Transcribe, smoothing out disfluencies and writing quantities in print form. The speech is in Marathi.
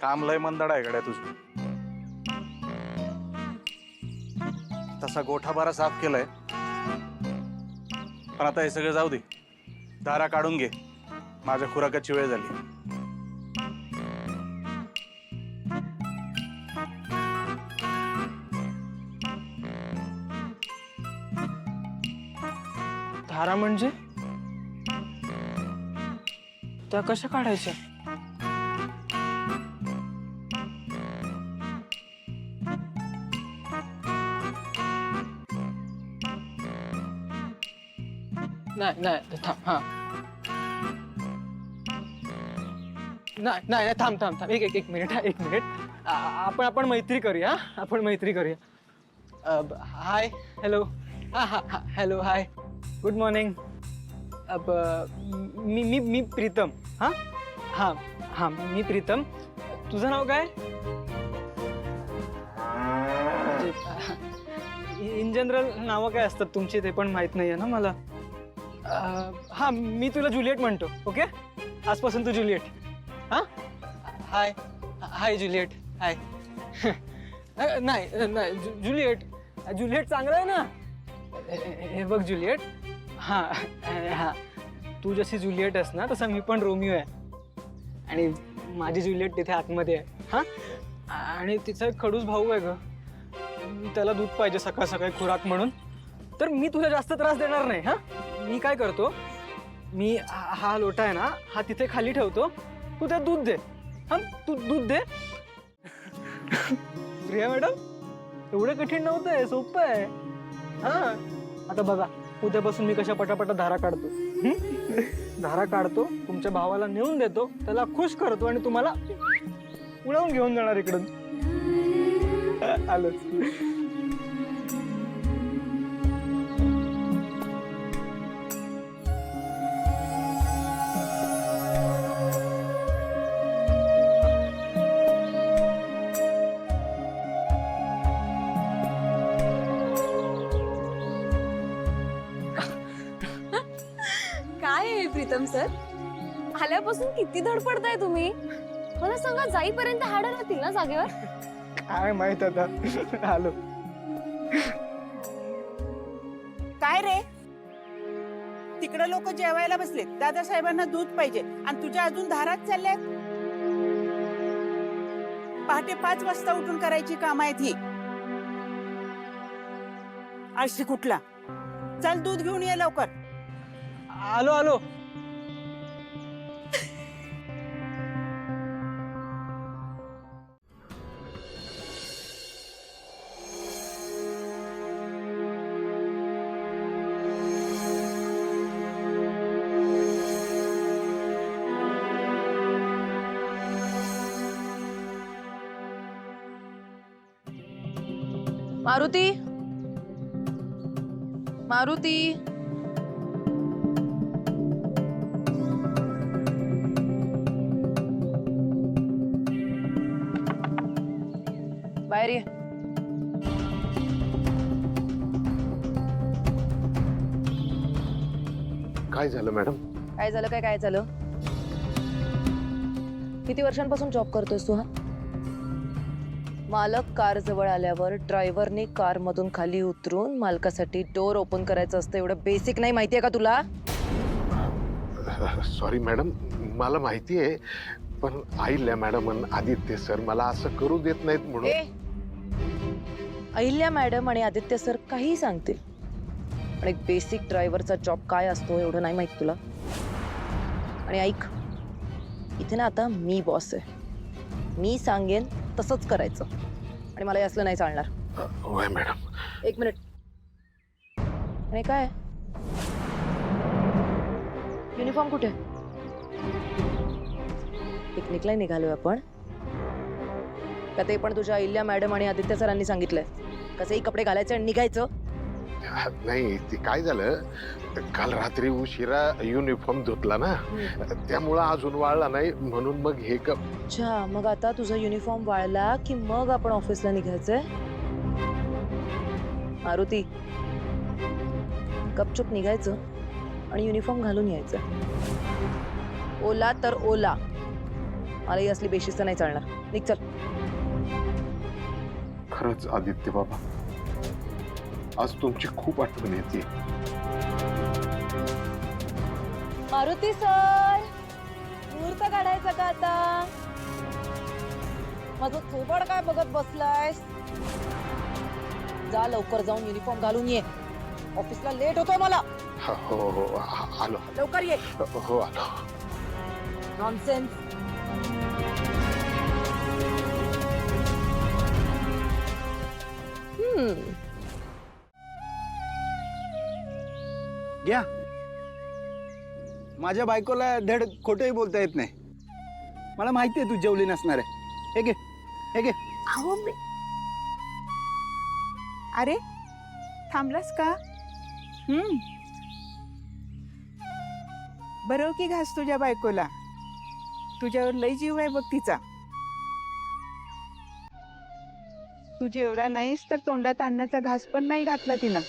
काम लय मंदड आहे गड्या तुझं. तसा गोठा बारा साफ केलाय, पण आता हे सगळं जाऊ दे. धारा काढून घे, माझ्या खुराकाची वेळ झाली. धारा म्हणजे त्या कशा काढायच्या? नाही नाही थांब. हा नाही नाही थांब थांब थांब. एक एक एक मिनिट. एक मिनिट. आपण मैत्री करूया. आपण मैत्री करूया. हाय. हॅलो. हा हा हा. हॅलो. हाय. Good morning. अब मी मी मी प्रीतम. हां हां हां मी प्रीतम. तुझं नाव काय? इन जनरल नावं काय असतात तुमची ते पण माहीत नाही आहे ना मला. हां मी तुला जुलिएट म्हणतो. ओके, आजपासून तू जुलिएट. हां हाय. हाय जुलिएट. हाय. नाही नाही जुलिएट. जुलिएट चांगलं आहे ना. हे बघ जुलिएट. हां हां तू जशी जुलिएट आहेस ना तसा मी पण रोमिओ आहे. आणि माझी जुलिएट तिथे आतमध्ये आहे. हां आणि तिचा एक खडूस भाऊ आहे ग. त्याला दूध पाहिजे सकाळ सकाळी खुराक म्हणून. तर मी तुला जास्त त्रास देणार नाही. हां मी काय करतो, मी हा लोटा आहे ना हा तिथे खाली ठेवतो. तू त्यात दूध दे. हां तू दूध दे. प्रिया मॅडम एवढं कठीण नव्हतं आहे, सोपं आहे. हां आता बघा उद्यापासून मी कशा पटापटा धारा काढतो. धारा काढतो, तुमच्या भावाला नेऊन देतो, त्याला खुश करतो आणि तुम्हाला उडवून घेऊन जाणार इकडून. आलोच. काय आहे प्रीतम सर, आल्यापासून किती धडपडताय तुम्ही? मला सांगा, जाईपर्यंत हाडं राहतील ना जागेवर? काय माहित आता. आलो. काय रे, तिकडे लोक जेवायला बसलेत. दादासाहेबांना दूध पाहिजे आणि तुझ्या अजून धारात चालल्यात. पहाटे 5 वाजता उठून करायची काम आहेत ही. आळशी कुठला. चल दूध घेऊन ये लवकर. आलो आलो. मारुती, मारुती. बाहेर ये. काय झालं मॅडम? काय झालं? काय झालं? किती वर्षांपासून जॉब करतोयस तू? हा मालक कार जवळ आल्यावर ड्रायव्हरने कार मधून खाली उतरून मालकासाठी डोर ओपन करायचं असतं. एवढं बेसिक नाही माहितीये का तुला? सॉरी मॅडम, मला माहिती आहे, पण अहिल्या मॅडम आणि आदित्य सर मला असं करू देत नाहीत म्हणून. अहिल्या मॅडम आणि आदित्य सर काही सांगतील, पण एक बेसिक ड्रायव्हरचा जॉब काय असतो एवढं नाही माहित तुला. आणि ऐक, इथे ना आता मी बॉस आहे. मी सांगेन तसंच करायचं आणि मला असलं नाही चालणार. होय मॅडम. एक मिनिट. आणि काय युनिफॉर्म कुठे? पिकनिकला निघालोय आपण का? ते पण तुझ्या अहिल्या मॅडम आणि आदित्य सरांनी सांगितलंय कसेही कपडे घालायचे आणि निघायचं? नाही, ते काय झालं, काल रात्री उशिरा युनिफॉर्म धुतला ना, त्यामुळं अजून वाळला नाही म्हणून मग हे अच्छा, मग आता तुझा युनिफॉर्म वाळला की मग आपण ऑफिसला निघायचंय? मारुती, गपचूप निघायचं आणि युनिफॉर्म घालून यायचं. ओला तर ओला, मला ही असली बेशिस्त नाही चालणार. निघ चल. खरंच आदित्य बाबा, आज तुमची खूप आठवण येते. मारुती सर, मुहूर्त काढायचा का आता? माझं थोबड काय बघत बसलायस? जा लवकर जाऊन युनिफॉर्म घालून ये. ऑफिसला लेट होतोय मला. हो आलो. लवकर ये. हो आलो. नॉनसेन्स. घ्या. माझ्या बायकोला धड खोटंही बोलता येत नाही. मला माहिती आहे तू जेवली नसणार आहे. हे घे, हे घे. अहो मी अरे थांबलास का? बरं की घास तुझ्या बायकोला. तुझ्यावर लय जीव आहे बघ तिचा. तू जेवढा नाहीस तर तोंडात अन्नाचा घास पण नाही घातला तिनं.